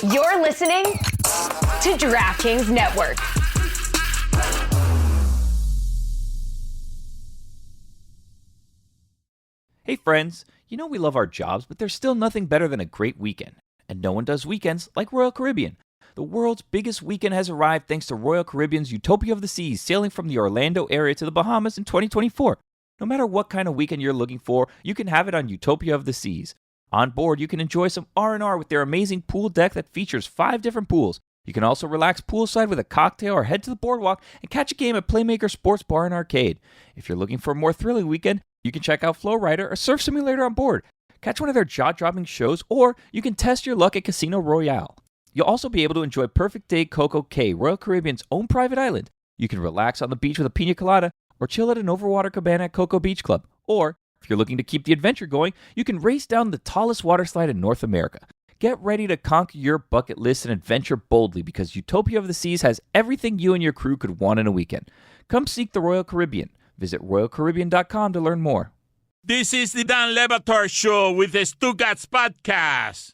You're listening to DraftKings Network. Hey friends, you know we love our jobs, but there's still nothing better than a great weekend. And no one does weekends like Royal Caribbean. The world's biggest weekend has arrived thanks to Royal Caribbean's Utopia of the Seas, sailing from the Orlando area to the Bahamas in 2024. No matter what kind of weekend you're looking for, you can have it on Utopia of the Seas. On board, you can enjoy some R&R with their amazing pool deck that features 5 different pools. You can also relax poolside with a cocktail or head to the boardwalk and catch a game at Playmaker Sports Bar and Arcade. If you're looking for a more thrilling weekend, you can check out Flowrider, a surf simulator on board. Catch one of their jaw-dropping shows, or you can test your luck at Casino Royale. You'll also be able to enjoy Perfect Day Coco Cay, Royal Caribbean's own private island. You can relax on the beach with a pina colada, or chill at an overwater cabana at Coco Beach Club. Or, if you're looking to keep the adventure going, you can race down the tallest water slide in North America. Get ready to conquer your bucket list and adventure boldly because Utopia of the Seas has everything you and your crew could want in a weekend. Come seek the Royal Caribbean. Visit RoyalCaribbean.com to learn more. This is the Dan Levator Show with the Stugotz podcast.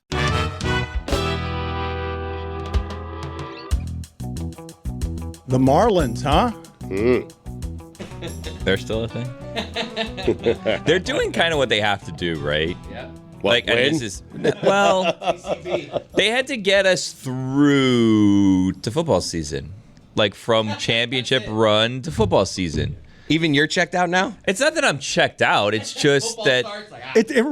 The Marlins, huh? They're still a thing? They're doing kind of what they have to do, right? Yeah. Like, and this is, well, they had to get us through to football season. Like, from championship run to football season. Even you're checked out now? It's not that I'm checked out. It's just that It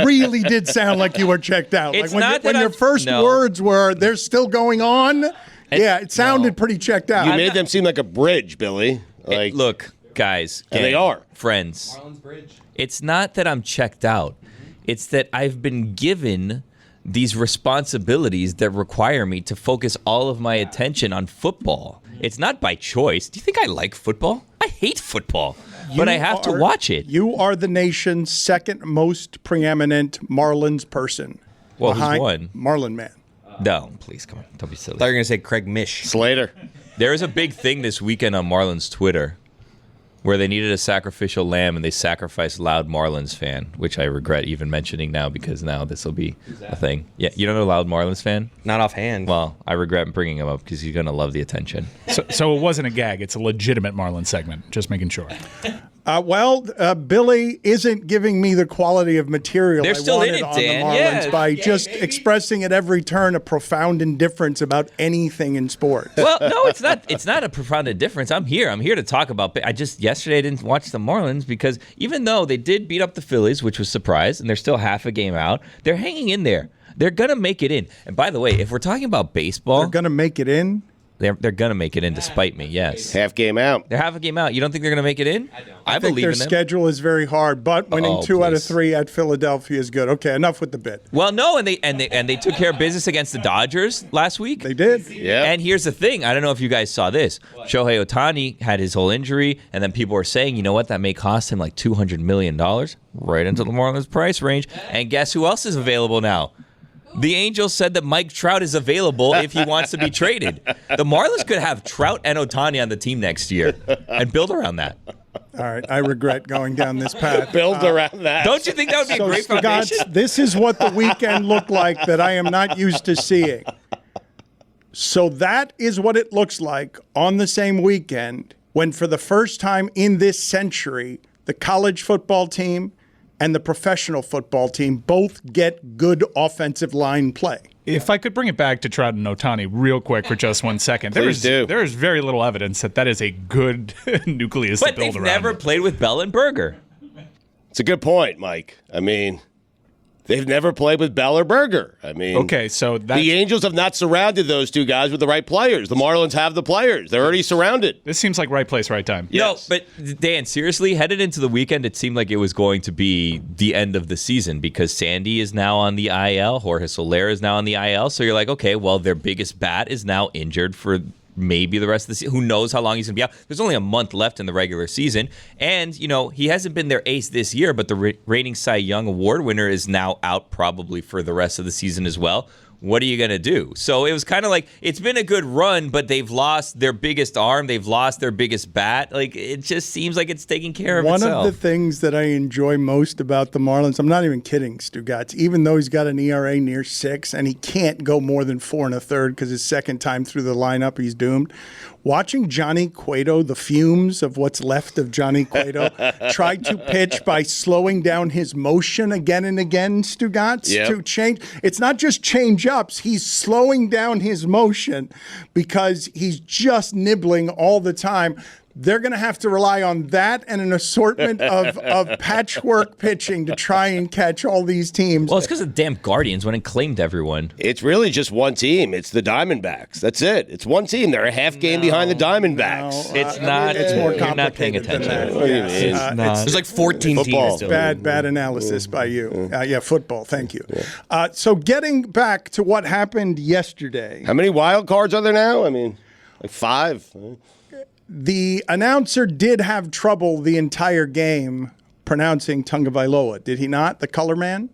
really did sound like you were checked out. It's like not when that your I'm- first no. words were, "They're still going on." Yeah, it sounded pretty checked out. You made them seem like a bridge, Billy. Like, look, guys, and they are friends. Marlins Bridge. It's not that I'm checked out. It's that I've been given these responsibilities that require me to focus all of my attention on football. It's not by choice. Do you think I like football? I hate football, but I have to watch it. You are the nation's second most preeminent Marlins person. Well, who's one? Marlin man. No, please, come on. Don't be silly. I thought you were going to say Craig Mish. Slater. There was a big thing this weekend on Marlins Twitter where they needed a sacrificial lamb and they sacrificed Loud Marlins fan, which I regret even mentioning now because now this will be a thing. Yeah, you don't know Loud Marlins fan? Not offhand. Well, I regret bringing him up because he's going to love the attention. So it wasn't a gag. It's a legitimate Marlin segment. Just making sure. Billy isn't giving me the quality of material They're I still in wanted it, on Dan. the Marlins Yeah. by just expressing at every turn a profound indifference about anything in sport. Well, no, it's not. It's not a profound indifference. I'm here. I'm here to talk about. Yesterday I didn't watch the Marlins because even though they did beat up the Phillies, which was a surprise, and they're still half a game out, they're hanging in there. They're gonna make it in. And by the way, if we're talking about baseball, They're going to make it in. they're gonna make it in despite me. Yes, Half game out. they're half a game out. You don't think they're gonna make it in? I don't. I I think believe their in them. schedule is very hard, but winning Oh, 2 out of please. 3 at Philadelphia is good. Okay, enough with the bit. Well, no, and they took care of business against the Dodgers last week. They did. Yeah. And here's the thing. I don't know if you guys saw this. Shohei Ohtani had his whole injury, and then people were saying, you know what, that may cost him like $200 million, right into the Marlins price range. And guess who else is available now? The Angels said that Mike Trout is available if he wants to be traded. The Marlins could have Trout and Ohtani on the team next year and build around that. All right, I regret going down this path. Build around that. Don't you think that would be a great foundation? Stugotz, this is what the weekend looked like that I am not used to seeing. So that is what it looks like on the same weekend when, for the first time in this century, the college football team and the professional football team both get good offensive line play. If I could bring it back to Trout and Ohtani real quick for just 1 second. Please do. There is very little evidence that is a good nucleus to But build they've around. never played with Bell and Berger. It's a good point, Mike. I mean, they've never played with Bell or Berger. I mean, Okay, so the Angels have not surrounded those two guys with the right players. The Marlins have the players. They're already surrounded. this seems like right place, right time. Yes. No, but Dan, seriously, headed into the weekend, it seemed like it was going to be the end of the season because Sandy is now on the IL, Jorge Soler is now on the IL. So you're like, okay, well, their biggest bat is now injured for maybe the rest of the season. Who knows how long he's going to be out? There's only a month left in the regular season. And, he hasn't been their ace this year, but the reigning Cy Young Award winner is now out probably for the rest of the season as well. What are you going to do? So it was kind of like, it's been a good run, but they've lost their biggest arm. They've lost their biggest bat. Like, it just seems like it's taking care of itself. One of the things that I enjoy most about the Marlins, I'm not even kidding, Stugotz, even though he's got an ERA near 6 and he can't go more than 4 1/3 because his second time through the lineup, he's doomed. Watching Johnny Cueto, the fumes of what's left of Johnny Cueto, try to pitch by slowing down his motion again and again, Stugotz, to change. It's not just change ups. He's slowing down his motion because he's just nibbling all the time. They're going to have to rely on that and an assortment of patchwork pitching to try and catch all these teams. Well, it's because the damn Guardians went and claimed everyone. It's really just one team. It's the Diamondbacks. That's it. It's one team. They're a half game behind the Diamondbacks. It's not. It's more You're not paying complicated than attention. that. What do you mean? It's not. There's like 14 Football. teams still. Bad analysis by you. Football. Thank you. So getting back to what happened yesterday. How many wild cards are there now? I mean, like 5. The announcer did have trouble the entire game pronouncing Tagovailoa, did he not? The color man?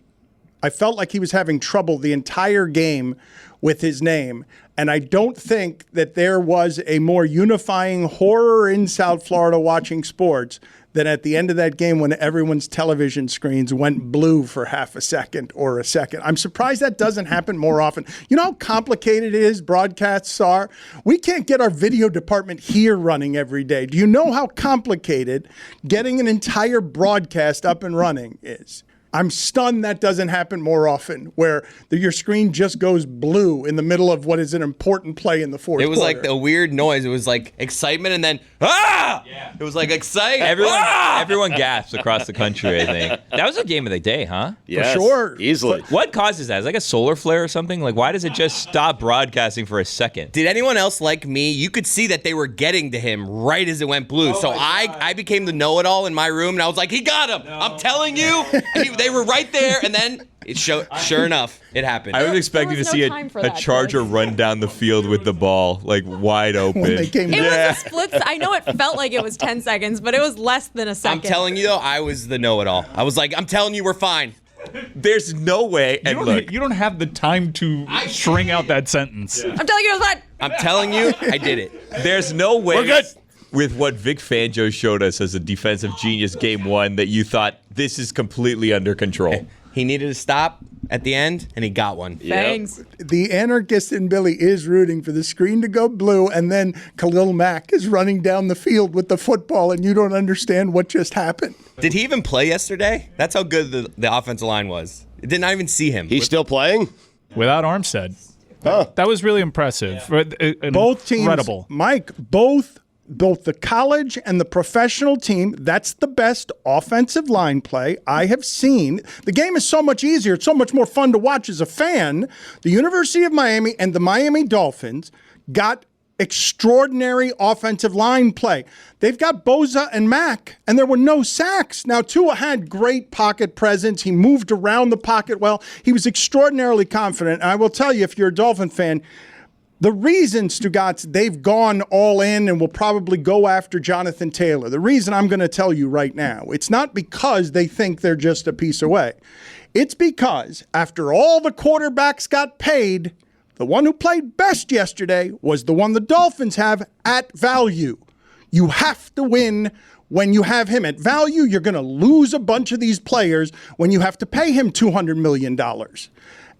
I felt like he was having trouble the entire game with his name, and I don't think that there was a more unifying horror in South Florida watching sports than at the end of that game when everyone's television screens went blue for half a second or a second. I'm surprised that doesn't happen more often. You know how complicated it is broadcasts are? We can't get our video department here running every day. Do you know how complicated getting an entire broadcast up and running is? I'm stunned that doesn't happen more often, where your screen just goes blue in the middle of what is an important play in the fourth quarter. It was like a weird noise. It was like excitement and then, ah! Yeah. It was like excitement. Everyone gasps across the country, I think. That was a game of the day, huh? Yes, For sure. Easily. What causes that? Is it like a solar flare or something? Like, why does it just stop broadcasting for a second? Did anyone else like me? You could see that they were getting to him right as it went blue. So I became the know-it-all in my room, and I was like, he got him. No. I'm telling you. They were right there, and then it showed. Sure enough, it happened. I was expecting to see a Charger run down the field with the ball, like, wide open. when they came It back. was a split. I know it felt like it was 10 seconds, but it was less than a second. I'm telling you, though, I was the know-it-all. I was like, I'm telling you, we're fine. There's no way. And look, You don't have the time to string out that sentence. I'm telling you it was fine. I'm telling you, I did it. there's no way. We're good. With what Vic Fangio showed us as a defensive genius game 1 that you thought this is completely under control. He needed to stop at the end, and he got one. Thanks. The anarchist in Billy is rooting for the screen to go blue, and then Khalil Mack is running down the field with the football, and you don't understand what just happened. Did he even play yesterday? That's how good the offensive line was. I did not even see him. He's still playing? Without Armstead. That was really impressive. Both teams, Incredible. Mike, both the college and the professional team, that's the best offensive line play I have seen. The game is so much easier. It's so much more fun to watch as a fan. The University of Miami and the Miami Dolphins got extraordinary offensive line play. They've got Boza and Mack, and there were no sacks. Now, Tua had great pocket presence. He moved around the pocket well. He was extraordinarily confident. And I will tell you, if you're a Dolphin fan, the reason, Stugotz, they've gone all in and will probably go after Jonathan Taylor, the reason I'm going to tell you right now, it's not because they think they're just a piece away. It's because after all the quarterbacks got paid, the one who played best yesterday was the one the Dolphins have at value. You have to win when you have him at value. You're going to lose a bunch of these players when you have to pay him $200 million.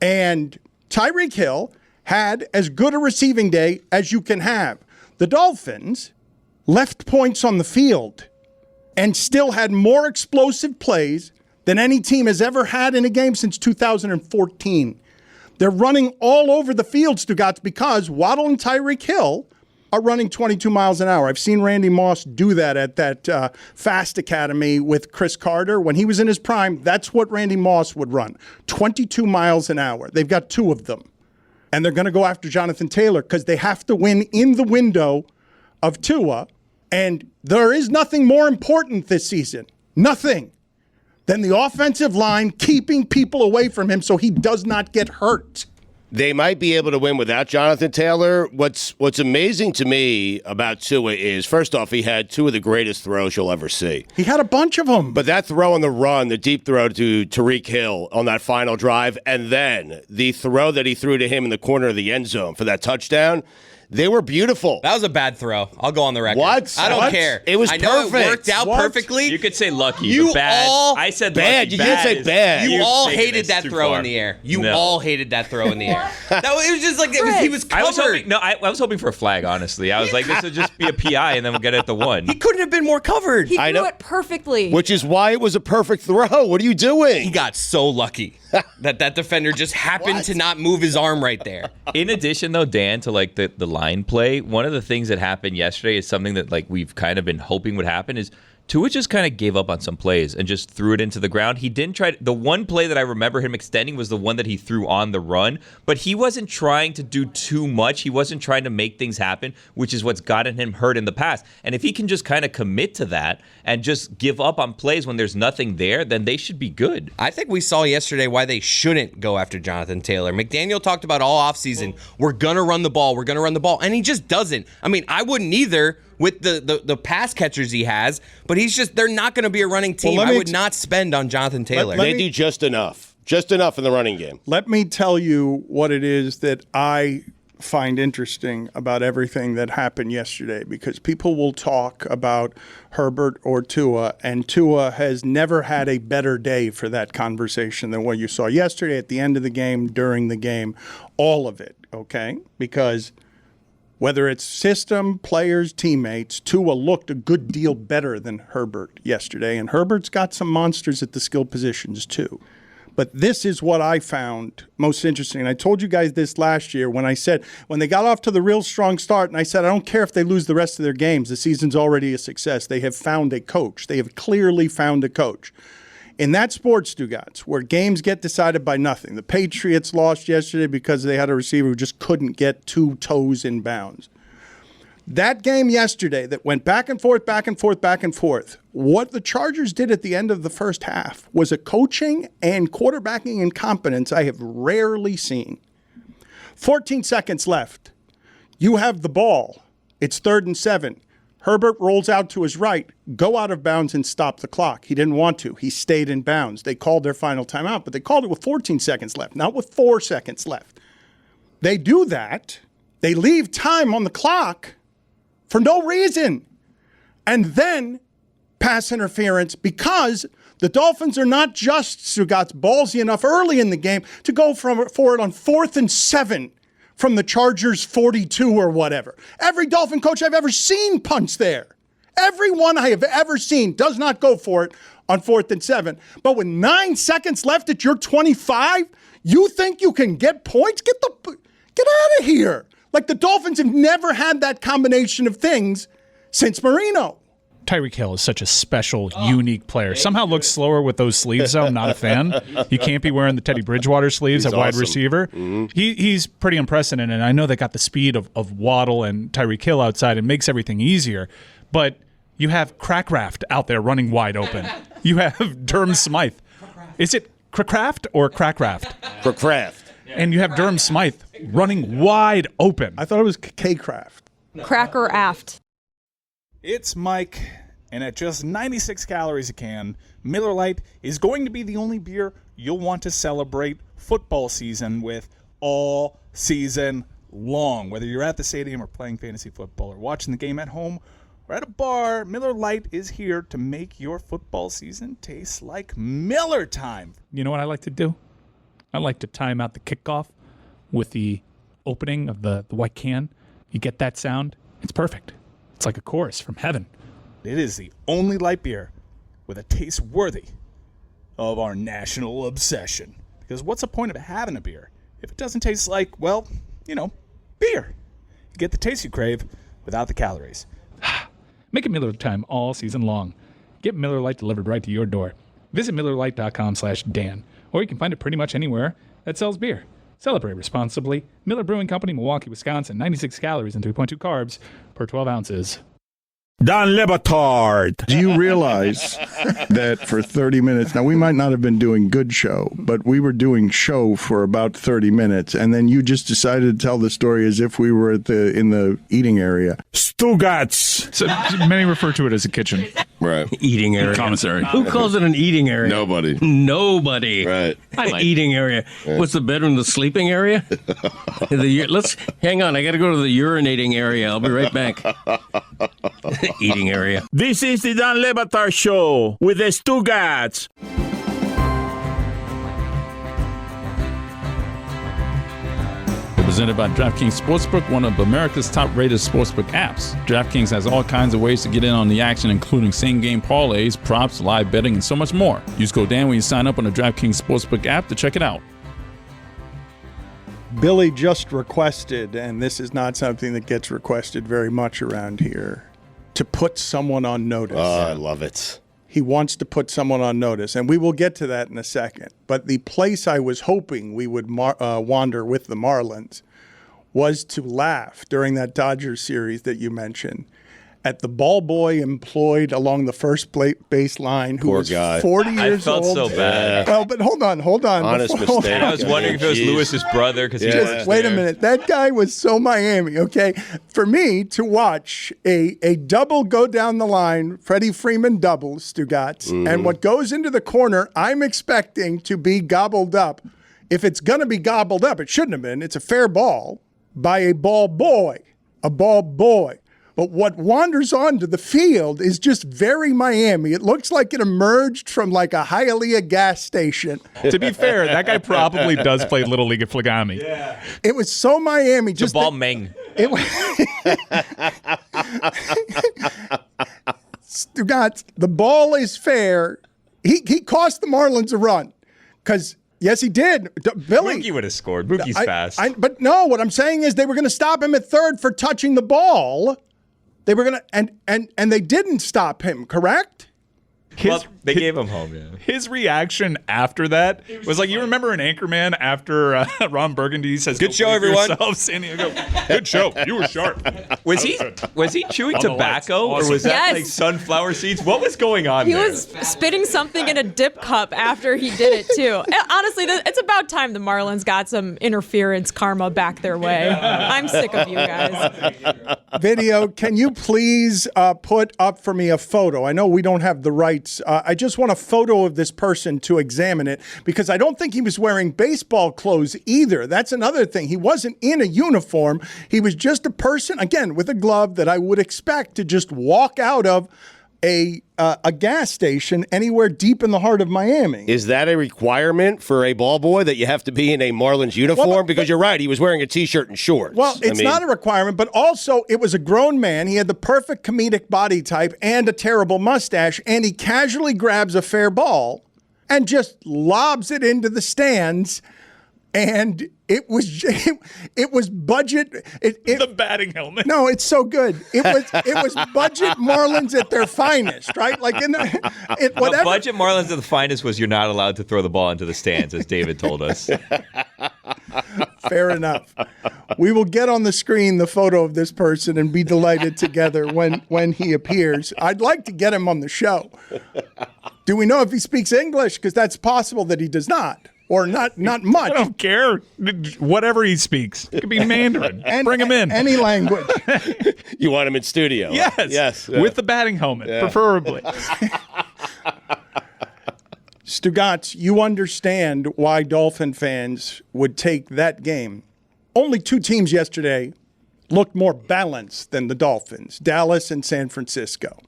And Tyreek Hill had as good a receiving day as you can have. The Dolphins left points on the field and still had more explosive plays than any team has ever had in a game since 2014. They're running all over the field, Stugotz, because Waddle and Tyreek Hill are running 22 miles an hour. I've seen Randy Moss do that at that Fast Academy with Chris Carter. When he was in his prime, that's what Randy Moss would run, 22 miles an hour. They've got 2 of them. And they're going to go after Jonathan Taylor because they have to win in the window of Tua. And there is nothing more important this season, nothing, than the offensive line keeping people away from him so he does not get hurt. they might be able to win without Jonathan Taylor. What's amazing to me about Tua is, first off, he had two of the greatest throws you'll ever see. He had a bunch of them. But that throw on the run, the deep throw to Tyreek Hill on that final drive, and then the throw that he threw to him in the corner of the end zone for that touchdown, they were beautiful. That was a bad throw. I'll go on the record. What? I don't care. It was I know perfect. It worked out perfectly. You could say lucky, You but bad. all- I said Bad. lucky. You can't say bad. You You've all taken hated this that too throw far. in the air. You No. all hated that throw in the air. It was just like he was covered. I was hoping for a flag, honestly. I was like, this would just be a PI, and then we'll get it at the one. He couldn't have been more covered. He I threw know. it perfectly. Which is why it was a perfect throw. What are you doing? He got so lucky that defender just happened to not move his arm right there. In addition, though, Dan, to like the line play, one of the things that happened yesterday is something that like we've kind of been hoping would happen is Tua just kind of gave up on some plays and just threw it into the ground. He didn't try the one play that I remember him extending was the one that he threw on the run, but he wasn't trying to do too much. He wasn't trying to make things happen, which is what's gotten him hurt in the past. And if he can just kind of commit to that and just give up on plays when there's nothing there, then they should be good. I think we saw yesterday why they shouldn't go after Jonathan Taylor. McDaniel talked about all offseason, we're going to run the ball, and he just doesn't. I mean, I wouldn't either with the pass catchers he has, but they're not going to be a running team. Well, I would not spend on Jonathan Taylor. They do just enough in the running game. Let me tell you what it is that I find interesting about everything that happened yesterday, because people will talk about Herbert or Tua, and Tua has never had a better day for that conversation than what you saw yesterday, at the end of the game, during the game, all of it, okay? Because whether it's system, players, teammates, Tua looked a good deal better than Herbert yesterday, and Herbert's got some monsters at the skill positions too. But this is what I found most interesting. And I told you guys this last year when they got off to the real strong start, and I said, I don't care if they lose the rest of their games. The season's already a success. They have found a coach. They have clearly found a coach. In that sport, Stugotz, where games get decided by nothing, the Patriots lost yesterday because they had a receiver who just couldn't get two toes in bounds. That game yesterday that went back and forth, what the Chargers did at the end of the first half was a coaching and quarterbacking incompetence I have rarely seen. 14 seconds left. You have the ball. It's 3rd and 7. Herbert rolls out to his right, go out of bounds and stop the clock. He didn't want to. He stayed in bounds. They called their final timeout, but they called it with 14 seconds left, not with 4 seconds left. They do that. They leave time on the clock for no reason. And then pass interference, because the Dolphins are not just Stugotz ballsy enough early in the game to go for it on 4th and 7 from the Chargers 42 or whatever. Every Dolphin coach I've ever seen punts there. Everyone I have ever seen does not go for it on 4th and 7. But with 9 seconds left at your 25, you think you can get points? Get out of here. Like, the Dolphins have never had that combination of things since Marino. Tyreek Hill is such a special, unique player. Somehow looks slower with those sleeves, though. I'm not a fan. You can't be wearing the Teddy Bridgewater sleeves at wide receiver. Mm-hmm. He's pretty unprecedented, and I know they got the speed of Waddle and Tyreek Hill outside. It makes everything easier. But you have Crack Raft out there running wide open. You have Durham Smythe. Is it Craft or Crack Raft? Craft. And you have Durham Smythe running wide open. I thought it was K-Craft. Cracker aft. It's Mike, and at just 96 calories a can, Miller Lite is going to be the only beer you'll want to celebrate football season with all season long. Whether you're at the stadium or playing fantasy football or watching the game at home or at a bar, Miller Lite is here to make your football season taste like Miller time. You know what I like to do? I like to time out the kickoff with the opening of the white can. You get that sound? It's perfect. It's like a chorus from heaven. It is the only light beer with a taste worthy of our national obsession. Because what's the point of having a beer if it doesn't taste like, well, beer? You get the taste you crave without the calories. Make it Miller time all season long. Get Miller Lite delivered right to your door. Visit MillerLite.com/Dan, or you can find it pretty much anywhere that sells beer. Celebrate responsibly. Miller Brewing Company, Milwaukee, Wisconsin. 96 calories and 3.2 carbs per 12 ounces. Don Batard. Do you realize that for 30 minutes, now we might not have been doing good show, but we were doing show for about 30 minutes, and then you just decided to tell the story as if we were in the eating area. Stugotz. So many refer to it as a kitchen. Right. Eating area. Commissary. Who calls it an eating area? Nobody. Nobody. Right. An eating area. What's the bedroom? The sleeping area? Let's hang on. I got to go to the urinating area. I'll be right back. Eating area. This is the Don Batard Show with the Stugotz. Presented by DraftKings Sportsbook, one of America's top-rated sportsbook apps. DraftKings has all kinds of ways to get in on the action, including same-game parlays, props, live betting, and so much more. Use code Dan when you sign up on the DraftKings Sportsbook app to check it out. Billy just requested, and this is not something that gets requested very much around here, to put someone on notice. Oh, I love it. He wants to put someone on notice, and we will get to that in a second. But the place I was hoping we would wander with the Marlins was to laugh during that Dodgers series that you mentioned at the ball boy employed along the first base line, who Poor was guy. 40 years old. I felt so bad. Well, but hold on. Honest mistake. I was wondering if it was Lewis's brother because he was Wait a minute. That guy was so Miami, okay? For me to watch a double go down the line, Freddie Freeman doubles, Stugotz, and what goes into the corner, I'm expecting to be gobbled up. If it's going to be gobbled up, it shouldn't have been. It's a fair ball by a ball boy. But what wanders onto the field is just very Miami. It looks like it emerged from like a Hialeah gas station. To be fair, that guy probably does play Little League at Flagami. Yeah. It was so Miami. the ball Meng. It was Stugotz, the ball is fair. He cost the Marlins a run because. Yes, he did. Billy. Mookie would have scored. Mookie's fast. But no, what I'm saying is they were going to stop him at third for touching the ball. They were going to, and they didn't stop him, correct? They gave him home, yeah. His reaction after that was like, you remember in Anchorman after Ron Burgundy says, "Good show, everyone." San Diego. Good show. You were sharp. Was he chewing On the tobacco lights. or was that Yes. like sunflower seeds? What was going on He there? was spitting something in a dip cup after he did it, too. And honestly, it's about time the Marlins got some interference karma back their way. I'm sick of you guys. Video, can you please put up for me a photo? I know we don't have the rights. I just want a photo of this person to examine it because I don't think he was wearing baseball clothes either. That's another thing. He wasn't in a uniform. He was just a person, again, with a glove that I would expect to just walk out of a gas station anywhere deep in the heart of Miami. Is that a requirement for a ball boy that you have to be in a Marlins uniform? Well, because you're right, he was wearing a T-shirt and shorts. Well, it's not a requirement, but also it was a grown man. He had the perfect comedic body type and a terrible mustache, and he casually grabs a fair ball and just lobs it into the stands. And it was budget. The batting helmet. No, it's so good. It was budget Marlins at their finest, right? Like whatever. The budget Marlins at the finest was you're not allowed to throw the ball into the stands, as David told us. Fair enough. We will get on the screen the photo of this person and be delighted together when he appears. I'd like to get him on the show. Do we know if he speaks English? Because that's possible that he does not. Or not much. I don't care. Whatever he speaks. It could be Mandarin. Bring him in. Any language. You want him in studio? Yes. Yeah. With the batting helmet, preferably. Stugotz, you understand why Dolphin fans would take that game. Only two teams yesterday looked more balanced than the Dolphins, Dallas and San Francisco.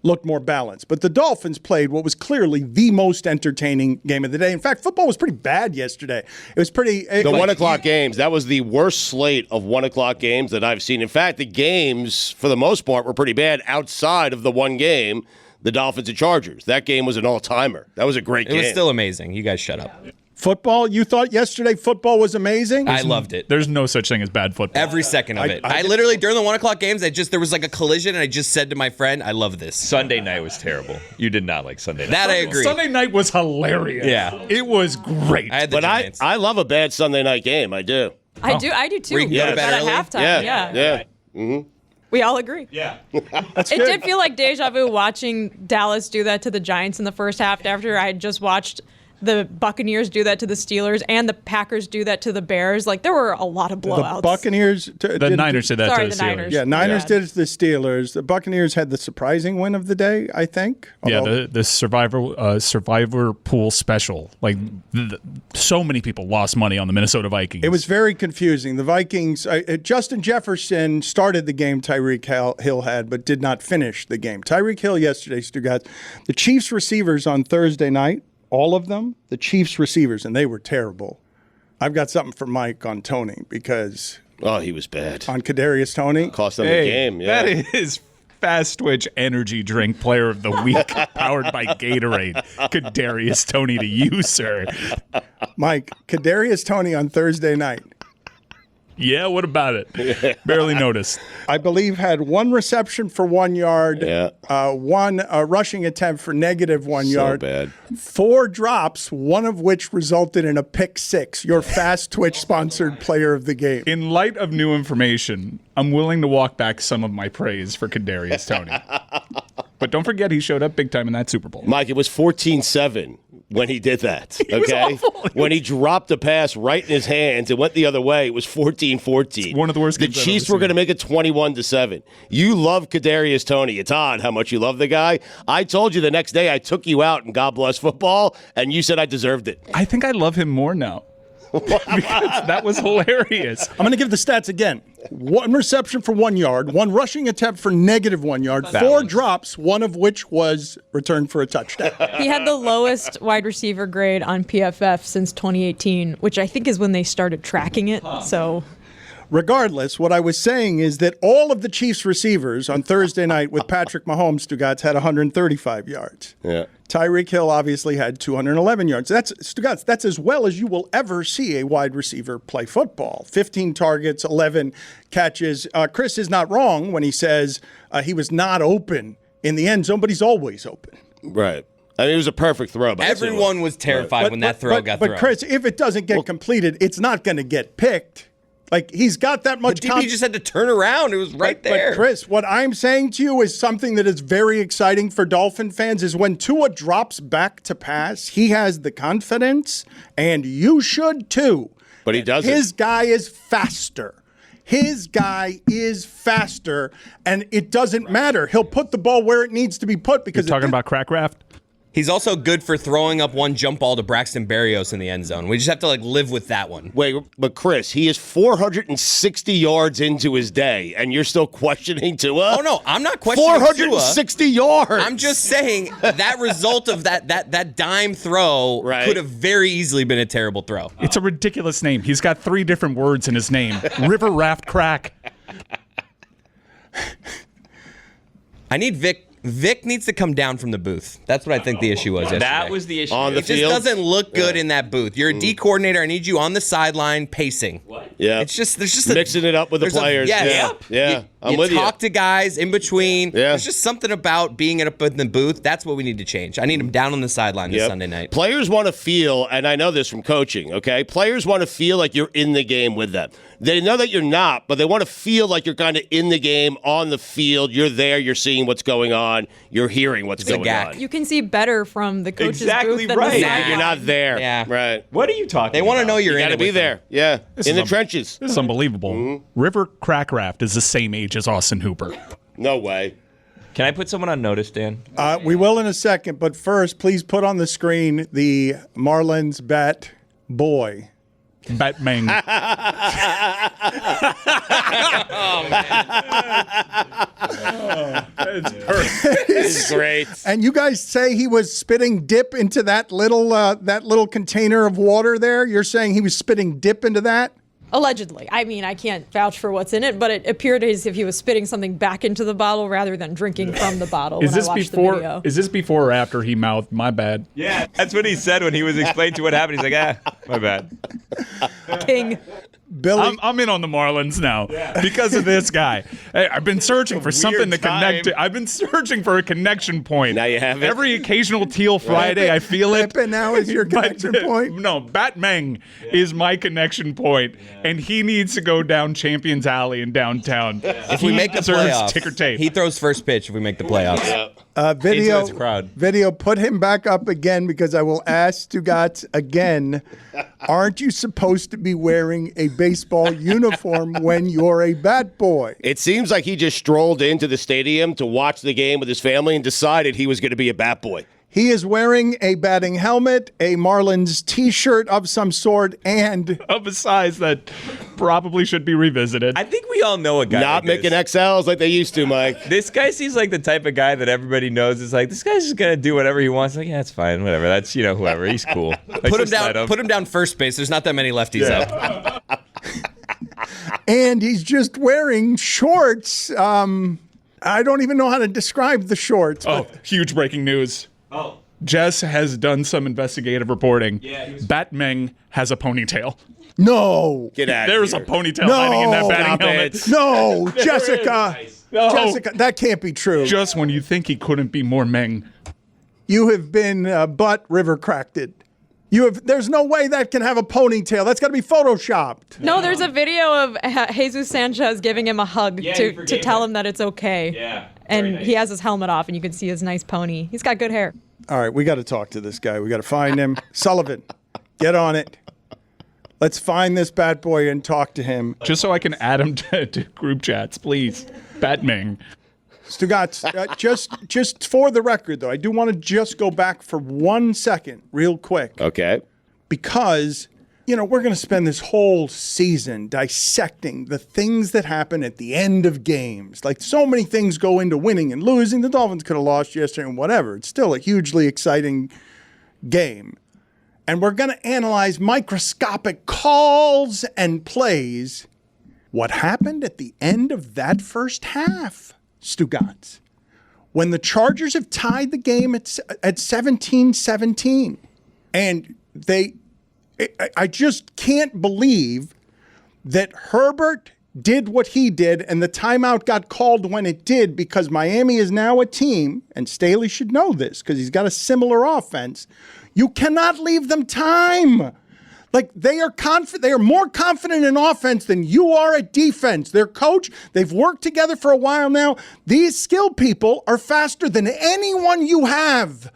Looked more balanced. But the Dolphins played what was clearly the most entertaining game of the day. In fact, football was pretty bad yesterday. It was pretty... The 1 o'clock games, that was the worst slate of 1 o'clock games that I've seen. In fact, the games, for the most part, were pretty bad outside of the one game, the Dolphins and Chargers. That game was an all-timer. That was a great game. It was still amazing. You guys shut up. Football, you thought yesterday football was amazing? I loved it. There's no such thing as bad football. Every second of it. I literally, during the 1 o'clock games, there was like a collision, and I just said to my friend, I love this. Sunday night was terrible. You did not like Sunday night. That I agree. Sunday night was hilarious. Yeah. It was great. I had the Giants. I love a bad Sunday night game. I do. I do too. Where you can go to bed But early? at halftime, yeah. Mm-hmm. We all agree. Yeah. It did feel like deja vu watching Dallas do that to the Giants in the first half after I had just watched the Buccaneers do that to the Steelers and the Packers do that to the Bears. Like, there were a lot of blowouts. The Buccaneers... The Niners did that Sorry, to the the Steelers. Niners. Yeah, Niners did it to the Steelers. The Buccaneers had the surprising win of the day, I think. Yeah, the survivor pool special. Like, so many people lost money on the Minnesota Vikings. It was very confusing. The Vikings, Justin Jefferson started the game Tyreek Hill had, but did not finish the game. Tyreek Hill yesterday, Stugotz. The Chiefs receivers on Thursday night, all of them, the Chiefs receivers, and they were terrible. I've got something for Mike on Tony because... Oh, he was bad. On Kadarius Toney. Cost them the game, yeah. That is Fast Twitch Energy Drink Player of the Week, powered by Gatorade. Kadarius Toney to you, sir. Mike, Kadarius Toney on Thursday night. Yeah, what about it? Barely noticed. I believe had 1 reception for 1 yard, 1 rushing attempt for -1 yard. So bad. 4 drops, one of which resulted in a pick 6. Your Fast Twitch sponsored player of the game. In light of new information, I'm willing to walk back some of my praise for Kadarius Toney. But don't forget, he showed up big time in that Super Bowl. Mike, it was 14-7 when he did that, okay? When he dropped the pass right in his hands, it went the other way. It was 14-14. One of the worst The games I've Chiefs ever were going to seen. make it 21-7. You love Kadarius Toney. It's odd how much you love the guy. I told you the next day I took you out in God Bless Football, and you said I deserved it. I think I love him more now. Because that was hilarious. I'm going to give the stats again. 1 reception for 1 yard, 1 rushing attempt for -1 yard, 4 drops, one of which was returned for a touchdown. He had the lowest wide receiver grade on PFF since 2018, which I think is when they started tracking it. So, Regardless, what I was saying is that all of the Chiefs receivers on Thursday night with Patrick Mahomes, Stugotz, had 135 yards. Yeah. Tyreek Hill obviously had 211 yards. Stugotz, that's as well as you will ever see a wide receiver play football. 15 targets, 11 catches. Chris is not wrong when he says he was not open in the end zone, but he's always open. Right. I mean, it was a perfect throw. But Everyone was terrified when that throw got thrown. But Chris, if it doesn't get completed, it's not going to get picked. Like, he's got that much... He just had to turn around. It was right there. But Chris, what I'm saying to you is something that is very exciting for Dolphin fans is when Tua drops back to pass, he has the confidence, and you should too. But he doesn't. His guy is faster. His guy is faster, and it doesn't matter. He'll put the ball where it needs to be put because... You're talking about Crack Raft? He's also good for throwing up one jump ball to Braxton Berrios in the end zone. We just have to live with that one. Wait, but Chris, he is 460 yards into his day, and you're still questioning Tua? Oh no, I'm not questioning 460 yards. I'm just saying that result of that dime throw could have very easily been a terrible throw. It's a ridiculous name. He's got 3 different words in his name. River Raft Crack. I need Vic. Vic needs to come down from the booth. That's what I think the issue was yesterday. That was the issue. On the It just field? doesn't look good in that booth. You're a D coordinator. I need you on the sideline pacing. What? Yeah. It's just there's just mixing it up with the players. Yeah. I'm with you. Talk to guys in between. Yeah. There's just something about being in the booth. That's what we need to change. I need him down on the sideline this Sunday night. Players want to feel, and I know this from coaching, okay? Players want to feel like you're in the game with them. They know that you're not, but they want to feel like you're kind of in the game, on the field. You're there. You're seeing what's going on. You're hearing what's going on. you can see better from the coach's Exactly booth than right. the Nah, sideline. You're not there. Yeah. Right. What are you talking They want to about? know you're You in got to it be with there. Yeah. In the is trenches. This is unbelievable. River Crack Raft is the same age as Austin Hooper. No way. Can I put someone on notice, Dan? We will in a second, but first, please put on the screen the Marlins bat boy. Batman. This is great. And you guys say he was spitting dip into that little container of water there? You're saying he was spitting dip into that? Allegedly. I mean, I can't vouch for what's in it, but it appeared as if he was spitting something back into the bottle rather than drinking from the bottle Is when this I watched the before? video. Is this before or after he mouthed "My bad"? Yeah, that's what he said when he was explaining to what happened. He's like, my bad. King. Billy, I'm in on the Marlins now because of this guy. Hey, I've been searching for something to connect to. I've been searching for a connection point. Now you have it. Every occasional Teal Friday, I feel it. Pippen now is your connection point. No, Batmang is my connection point, and he needs to go down Champions Alley in downtown. If we make the deserves playoffs, ticker tape. he throws first pitch if we make the playoffs. Video, put him back up again because I will ask Stugotz again. Aren't you supposed to be wearing a baseball uniform when you're a bat boy? It seems like he just strolled into the stadium to watch the game with his family and decided he was going to be a bat boy. He is wearing a batting helmet, a Marlins T-shirt of some sort, and of a size that probably should be revisited. I think we all know a guy Not like making this. XLs like they used to, Mike. This guy seems like the type of guy that everybody knows is like, this guy's just gonna do whatever he wants. Like, yeah, it's fine, whatever. That's whoever. He's cool. Like, Put him just let down. Put him down first base. There's not that many lefties up. and he's just wearing shorts. I don't even know how to describe the shorts. Oh, huge breaking news. Oh. Jess has done some investigative reporting. Batmang has a ponytail. No. Get out There's of a here. ponytail No. hiding in that batting Stop helmet. it. No, Jessica. No. Jessica, that can't be true. Just when you think he couldn't be more Meng. You have been butt river cracked it. There's no way that can have a ponytail. That's got to be photoshopped. No, there's a video of Jesus Sanchez giving him a hug to tell him that it's okay. Yeah. And he has his helmet off, and you can see his nice pony. He's got good hair. All right, we got to talk to this guy. We got to find him. Sullivan, get on it. Let's find this bat boy and talk to him. Just so I can add him to group chats, please. Batmang. Stugotz, just for the record, though, I do want to just go back for 1 second, real quick. Okay. Because, we're going to spend this whole season dissecting the things that happen at the end of games. Like, so many things go into winning and losing. The Dolphins could have lost yesterday and whatever. It's still a hugely exciting game. And we're going to analyze microscopic calls and plays. What happened at the end of that first half, Stugotz, when the Chargers have tied the game at 17-17, and I just can't believe that Herbert did what he did and the timeout got called when it did, because Miami is now a team, and Staley should know this because he's got a similar offense. You cannot leave them time. Like, they are confident. They are more confident in offense than you are at defense. Their coach, they've worked together for a while now. These skilled people are faster than anyone you have.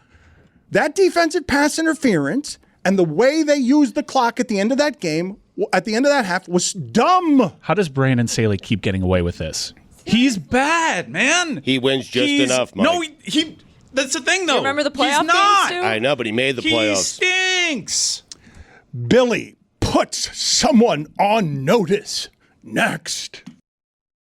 That defensive pass interference and the way they used the clock at the end of that game, at the end of that half, was dumb. How does Brandon Staley keep getting away with this? He's bad, man. He wins just enough, Mike. No, he that's the thing, though. You remember the playoff He's not. games, too? I know, but he made the He playoffs. stinks. Billy puts someone on notice. Next.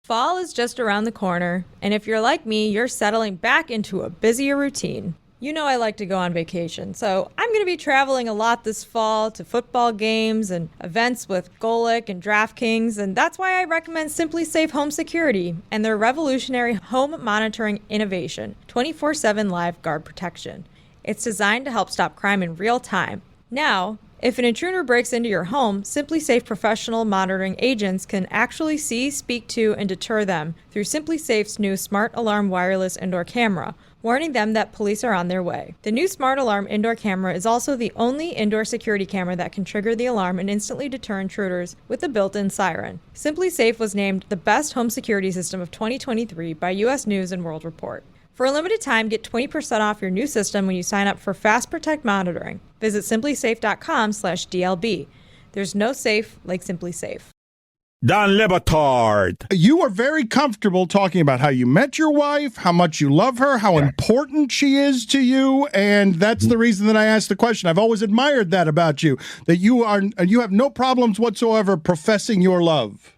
Fall is just around the corner, and if you're like me, you're settling back into a busier routine. You know I like to go on vacation, so I'm going to be traveling a lot this fall to football games and events with Golic and DraftKings, and that's why I recommend Simply Safe Home Security and their revolutionary home monitoring innovation, 24/7 live guard protection. It's designed to help stop crime in real time. Now, if an intruder breaks into your home, Simply Safe professional monitoring agents can actually see, speak to, and deter them through Simply Safe's new Smart Alarm wireless indoor camera, warning them that police are on their way. The new Smart Alarm indoor camera is also the only indoor security camera that can trigger the alarm and instantly deter intruders with a built-in siren. Simply Safe was named the best home security system of 2023 by U.S. News & World Report. For a limited time, get 20% off your new system when you sign up for Fast Protect monitoring. Visit simplysafe.com/DLB. There's no safe like Simply Safe. Dan Batard. You are very comfortable talking about how you met your wife, how much you love her, how important she is to you, and that's the reason that I asked the question. I've always admired that about you, that you have no problems whatsoever professing your love.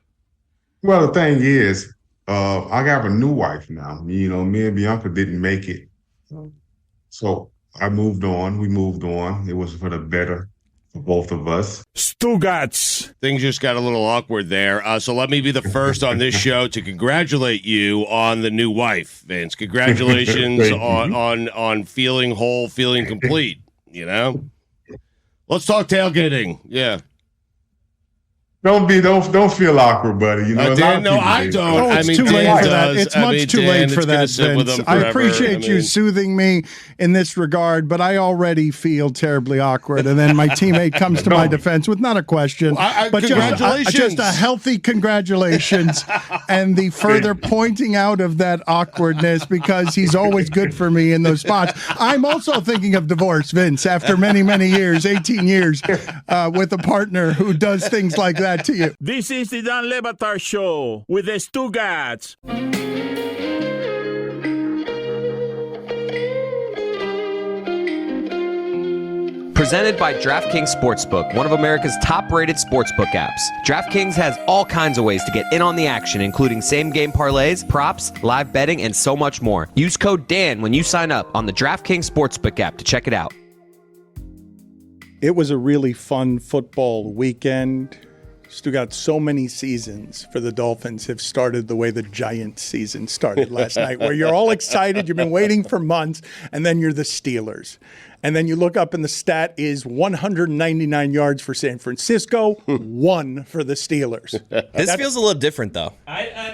Well, the thing is, I got a new wife now. Me and Bianca didn't make it. So I moved on. We moved on. It was for the better for both of us. Stugotz. Things just got a little awkward there. So let me be the first on this show to congratulate you on the new wife, Vince. Congratulations on feeling whole, feeling complete, Let's talk tailgating. Yeah. Don't feel awkward, buddy. You know, Dan, no, I don't. Oh, it's too late for that. It's much too late for that, Vince. I appreciate you soothing me in this regard, but I already feel terribly awkward. And then my teammate comes to my defense with not a question, but just a healthy congratulations and the further pointing out of that awkwardness because he's always good for me in those spots. I'm also thinking of divorce, Vince, after many, many years, 18 years, with a partner who does things like that to you. This is the Dan Le Batard Show with the Stugotz. Presented by DraftKings Sportsbook, one of America's top-rated sportsbook apps. DraftKings has all kinds of ways to get in on the action, including same-game parlays, props, live betting, and so much more. Use code DAN when you sign up on the DraftKings Sportsbook app to check it out. It was a really fun football weekend. Stugotz, so many seasons for the Dolphins have started the way the Giants season started last night, where you're all excited, you've been waiting for months, and then you're the Steelers. And then you look up and the stat is 199 yards for San Francisco, 1 for the Steelers. This feels a little different, though.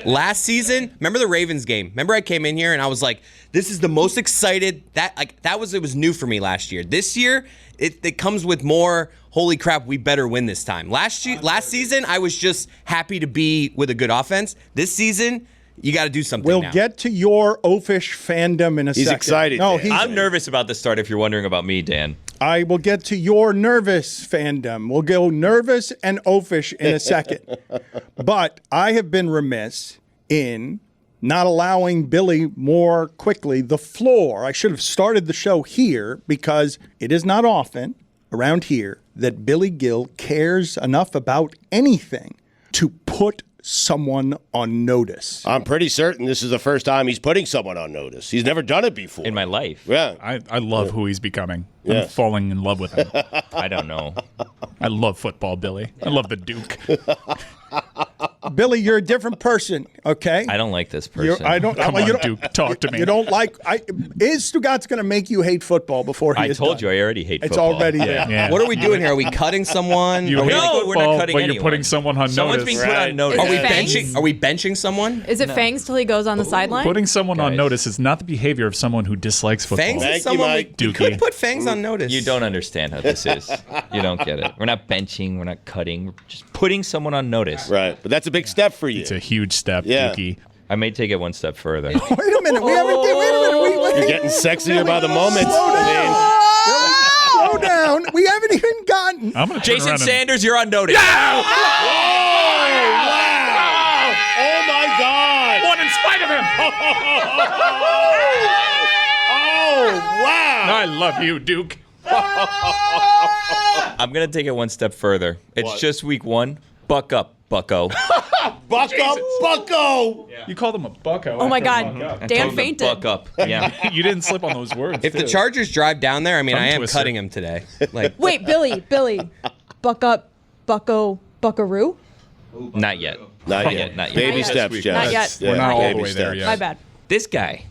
Last season, remember the Ravens game? Remember I came in here and I was like, this is the most excited. It was new for me last year. This year, it comes with more, holy crap, we better win this time. Last season, I was just happy to be with a good offense. This season, you got to do something We'll now. get to your oafish fandom in a second. He's excited. No, I'm nervous about the start if you're wondering about me, Dan. I will get to your nervous fandom. We'll go nervous and oafish in a second. But I have been remiss in not allowing Billy more quickly the floor. I should have started the show here because it is not often around here that Billy Gill cares enough about anything to put someone on notice. I'm pretty certain this is the first time he's putting someone on notice. He's never done it before. In my life. Yeah. I love who he's becoming. Yeah. I'm falling in love with him. I don't know. I love football, Billy. I love the Duke. Billy, you're a different person, okay? I don't like this person. Come on, Duke, talk to me. You don't like... is Stugotz going to make you hate football before he I is told done? you I already hate It's football. already there. Yeah. What are we doing here? Are we cutting someone? You hate No, we're not football, cutting but anyone. you're putting someone on Someone's notice. being put on notice. Are we Fangs? benching? Are we benching someone? Is it Fangs till he goes on the sideline? Putting someone on Guys. notice is not the behavior of someone who dislikes football. Fangs Thank is you, someone Mike. we could Dookie. put Fangs on notice. You don't understand how this is. You don't get it. We're not benching. We're not cutting. We're just putting someone on notice. Right. But that's a big step for you. It's a huge step, Yeah. Dookie. I may take it one step further. Wait a minute. We haven't... Wait a minute. You're getting sexier by the moment. Slow down. We haven't even gotten... I'm gonna turn Jason around and- Sanders, you're on notice. Oh, my God. One in spite of him. Oh, wow. I love you, Duke. I'm going to take it one step further. It's What? just week 1. Buck up, bucko. Buck up, bucko. You called him a bucko. Oh my after God, buck up. I Dan told him to fainted. Buck up. Yeah. You didn't slip on those words. If the too. Chargers drive down there, I mean, Tongue I am twister. cutting him today. Like, Wait, Billy, buck up, bucko, buckaroo? Not Not yet. yet. Not yet. Baby Not steps, yet. Jeff. Not yet. We're not all the baby way there steps. yet. My bad. This guy.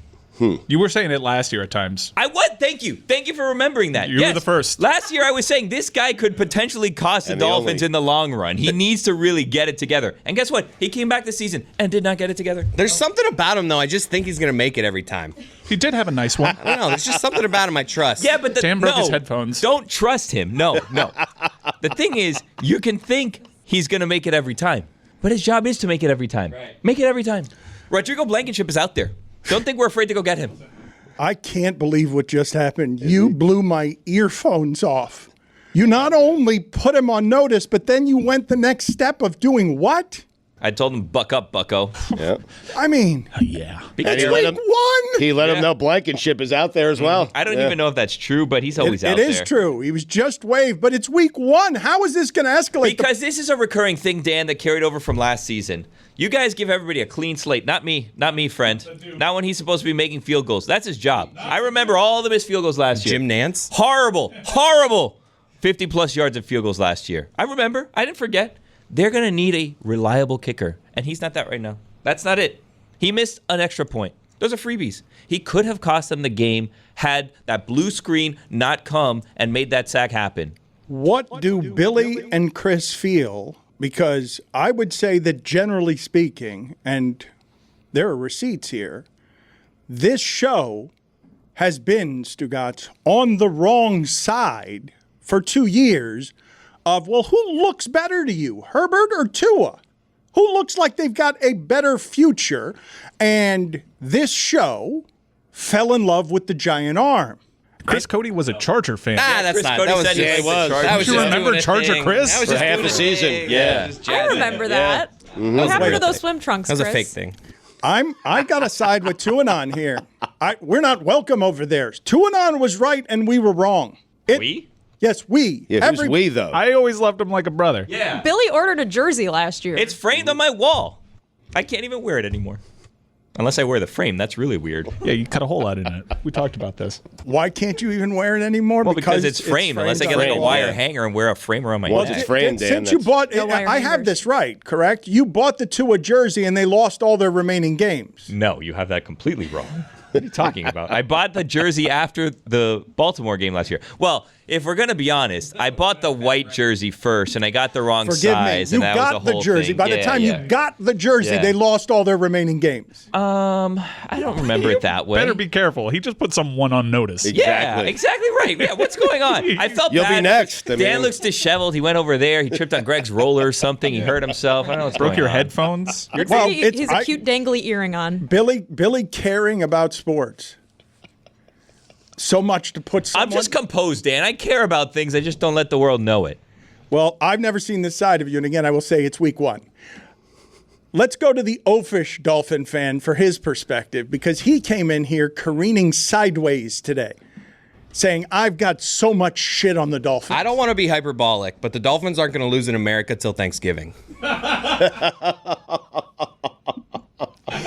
You were saying it last year at times. I what? Thank you. Thank you for remembering that. You were the first. Last year I was saying this guy could potentially cost the And the Dolphins only. in the long run. He needs to really get it together. And guess what? He came back this season and did not get it together. there's something about him, though. I just think he's going to make it every time. He did have a nice one. I don't know. There's just something about him I trust. Yeah, but Dan broke no, his headphones. Don't trust him. No. The thing is, you can think he's going to make it every time. But his job is to make it every time. Right. Make it every time. Rodrigo Blankenship is out there. Don't think we're afraid to go get him. I can't believe what just happened. You blew my earphones off. You not only put him on notice, but then you went the next step of doing what? I told him, buck up, bucko. Yeah. I mean, Yeah. And he week let him, one. he let him know Blankenship is out there as well. I don't Yeah. even know if that's true, but he's always out It there. is true. He was just waived, but it's week one. How is this going to escalate? Because this is a recurring thing, Dan, that carried over from last season. You guys give everybody a clean slate. Not me, friend. Not when he's supposed to be making field goals. That's his job. I remember all the missed field goals last year. Jim Nance? Horrible. 50-plus yards of field goals last year. I remember. I didn't forget. They're going to need a reliable kicker, and he's not that right now. That's not it. He missed an extra point. Those are freebies. He could have cost them the game had that blue screen not come and made that sack happen. What do Billy and Chris feel because I would say that generally speaking, and there are receipts here, this show has been, Stugotz, on the wrong side for 2 years of, well, who looks better to you, Herbert or Tua? Who looks like they've got a better future? And this show fell in love with the giant arm. Chris Cote was a Charger fan. That's Chris not. Cote That was said he just, was. that was You just remember doing a Charger thing. Chris? That was For just half doing a season. thing. Yeah. I remember that. What happened to those swim trunks, That was a Chris? fake thing. I got to side with Tuanon here. We're not welcome over there. Tuanon was right and we were wrong. We? Yes, we. Yeah, who's we, though? I always loved him like a brother. Yeah. Billy ordered a jersey last year. It's framed on my wall. I can't even wear it anymore. Unless I wear the frame. That's really weird. Yeah, you cut a hole out in it. We talked about this. Why can't you even wear it anymore? Well, because it's framed. Unless I get like a framed, wire yeah. hanger and wear a frame around my Well, neck. it's framed, Dan. Since you bought it, No wire I have hangers. this right, correct? You bought the Tua jersey and they lost all their remaining games. No, you have that completely wrong. What are you talking about? I bought the jersey after the Baltimore game last year. Well, if we're going to be honest, I bought the white jersey first, and I got the wrong Forgive size, me. You and that was got the whole the jersey. thing. By the time you got the jersey, Yeah. they lost all their remaining games. I don't remember it that way. Better be careful. He just put someone on notice. Yeah, exactly right. Yeah, what's going on? I felt You'll bad. be next. I Dan mean- looks disheveled. He went over there. He tripped on Greg's roller or something. He hurt himself. I don't know what's Broke going your on. headphones. Well, He has a cute dangly earring on. Billy caring about sports. So much to put someone... I'm just composed, Dan. I care about things. I just don't let the world know it. Well, I've never seen this side of you, and again, I will say it's week one. Let's go to the oafish Dolphin fan for his perspective, because he came in here careening sideways today, saying, I've got so much shit on the Dolphins. I don't want to be hyperbolic, but the Dolphins aren't going to lose in America till Thanksgiving.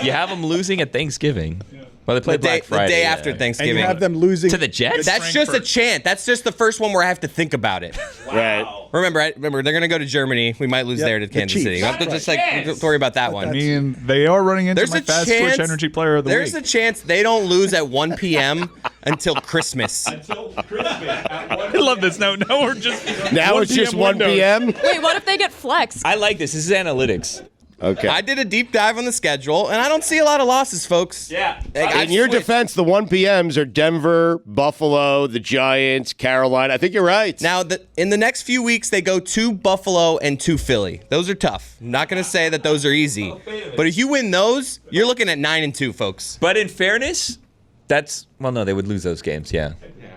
You have them losing at Thanksgiving. Well, they play The day, Black Friday. the day yeah. after And Thanksgiving. you have them losing To the Jets? That's just a chant. That's just the first one where I have to think about it. Right. Remember, they're going to go to Germany. We might lose Yep, there to the Kansas Chiefs. City. Don't just don't worry about that one. I mean, they are running into There's my a fast chance. Twitch energy player of the There's week. a chance they don't lose at 1 p.m. until Christmas. I love this. Now we're just Now 1 it's just p.m. 1 windows. p.m.? Wait, what if they get flexed? I like this. This is analytics. Okay. I did a deep dive on the schedule, and I don't see a lot of losses, folks. Yeah. In your defense, the 1 p.m.s are Denver, Buffalo, the Giants, Carolina. I think you're right. Now, in the next few weeks, they go to Buffalo and to Philly. Those are tough. I'm not going to say that those are easy. But if you win those, you're looking at 9-2, folks. But in fairness, well, no, they would lose those games, yeah.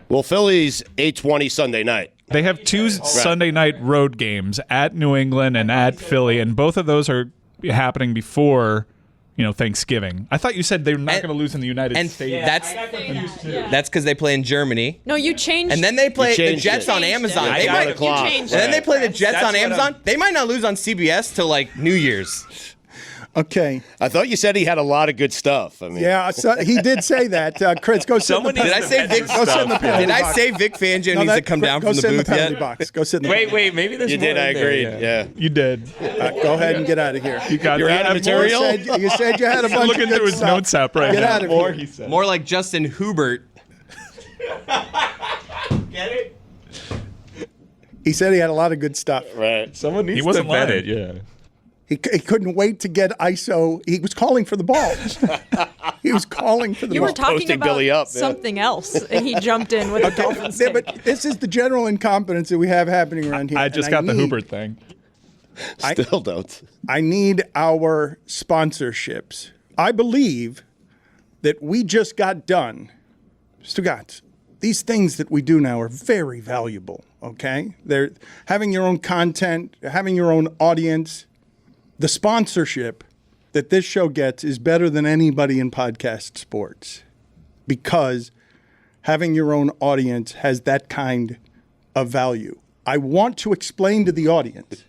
Well, Philly's 8:20 Sunday night. They have two Sunday night road games at New England and at Philly, and both of those are happening before, Thanksgiving. I thought you said they're not going to lose in the United States. That's because they play in Germany. No, you changed. And then they play the changed Jets it. on Amazon. Yeah, They I might, got a clock. You changed and then they play the it. Jets That's on what Amazon. They might not lose on CBS till like New Year's. Okay. I thought you said he had a lot of good stuff. I mean, Yeah, so he did say that. Chris, go sit in the Someone needs Did I say Vic? Go sit in the penalty Did I box. say Vic Fangio No, needs to come down go from the sit in booth penalty yet? box. Go sit in the Wait, maybe there's you more did. I in there, agreed. Yeah. You did. Go ahead and get out of here. You got You're that. out of material? You said you had a bunch Looking of good through his stuff. notes app right Get now. out of More, here. he said. More like Justin Hubert. Get it? He said he had a lot of good stuff. Right. Someone needs He wasn't to vet lying. it, yeah. He couldn't wait to get ISO. He was calling for the ball. He was calling for the You ball. were talking Posting about Billy up, yeah. something else, and he jumped in with the Dolphins. Yeah, but this is the general incompetence that we have happening around here. I just and got the need- Hubert thing. Still don't. I need our sponsorships. I believe that we just got done. Stugotz, these things that we do now are very valuable, okay? They're having your own content, having your own audience. The sponsorship that this show gets is better than anybody in podcast sports because having your own audience has that kind of value. I want to explain to the audience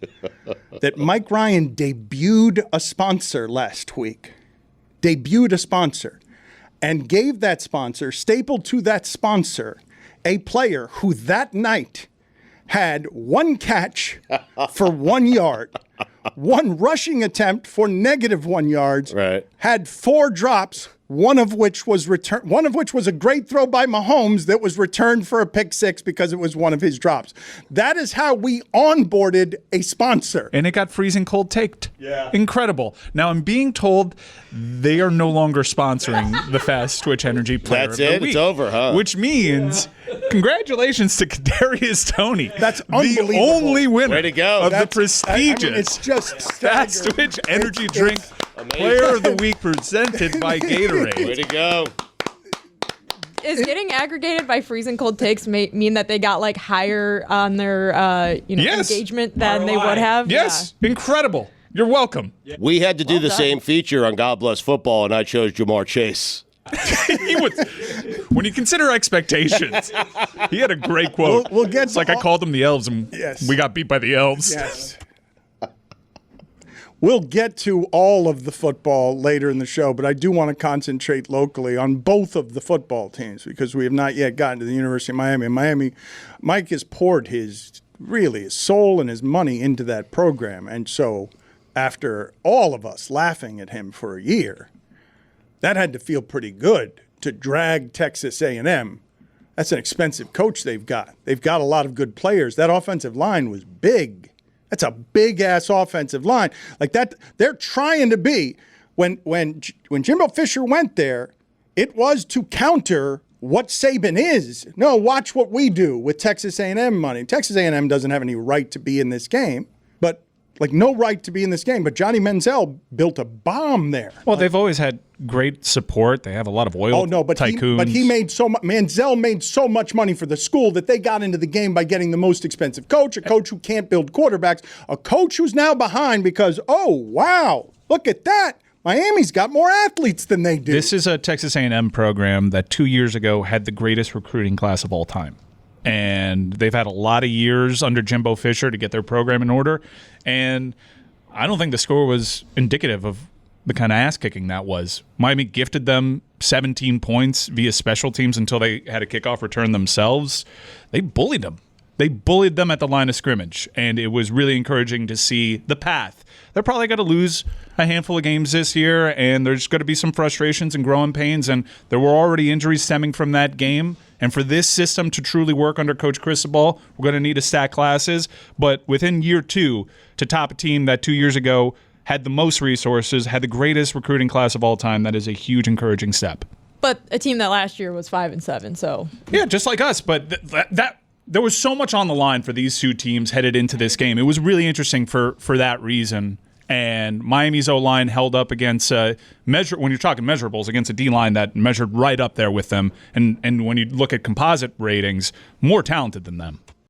that Mike Ryan debuted a sponsor last week. Debuted a sponsor and gave that sponsor, stapled to that sponsor, a player who that night had one catch for 1 yard, one rushing attempt for -1 yards, Right. had 4 drops, one of which was a great throw by Mahomes that was returned for a pick six because it was one of his drops. That is how we onboarded a sponsor. And it got freezing cold taked. Yeah. Incredible. Now I'm being told they are no longer sponsoring the Fast Twitch Energy Player That's of the it? Week, It's over, huh? Which means congratulations to Kadarius Toney. That's the unbelievable. only winner Way to go. of That's- the prestigious it's just Fast staggering. Twitch Energy Drink Player of the Week presented by Gatorade. Way to go. Is getting aggregated by freezing cold takes mean that they got like higher on their Yes. engagement than they would have? Yes. Incredible. You're welcome. We had to do the done. same feature on God Bless Football, and I chose Jamar Chase. He was, when you consider expectations, he had a great quote. We'll get it's to like I all- called them the elves, and Yes. we got beat by the elves. Yes. We'll get to all of the football later in the show, but I do want to concentrate locally on both of the football teams because we have not yet gotten to the University of Miami. And Miami, Mike has poured his soul and his money into that program. And so after all of us laughing at him for a year, that had to feel pretty good to drag Texas A&M. That's an expensive coach they've got. They've got a lot of good players. That offensive line was big. That's a big-ass offensive line. Like that, they're trying to be. When Jimbo Fisher went there, it was to counter what Saban is. No, watch what we do with Texas A&M money. Texas A&M doesn't have any right to be in this game, but no right to be in this game. But Johnny Manziel built a bomb there. Well, they've always had great support. They have a lot of oil tycoons. He made so much. Manziel made so much money for the school that they got into the game by getting the most expensive coach, a coach who can't build quarterbacks, a coach who's now behind because, oh, wow, look at that. Miami's got more athletes than they do. This is a Texas A&M program that 2 years ago had the greatest recruiting class of all time. And they've had a lot of years under Jimbo Fisher to get their program in order. And I don't think the score was indicative of the kind of ass-kicking that was. Miami gifted them 17 points via special teams until they had a kickoff return themselves. They bullied them. They bullied them at the line of scrimmage, and it was really encouraging to see the path. They're probably going to lose a handful of games this year, and there's going to be some frustrations and growing pains, and there were already injuries stemming from that game. And for this system to truly work under Coach Cristobal, we're going to need to stack classes. But within year two, to top a team that 2 years ago had the most resources, had the greatest recruiting class of all time, that is a huge encouraging step. But a team that last year was 5-7, so Yeah, just like us. But that there was so much on the line for these two teams headed into this game. It was really interesting for that reason. And Miami's O-line held up against when you're talking measurables, against a D-line that measured right up there with them. And when you look at composite ratings, more talented than them.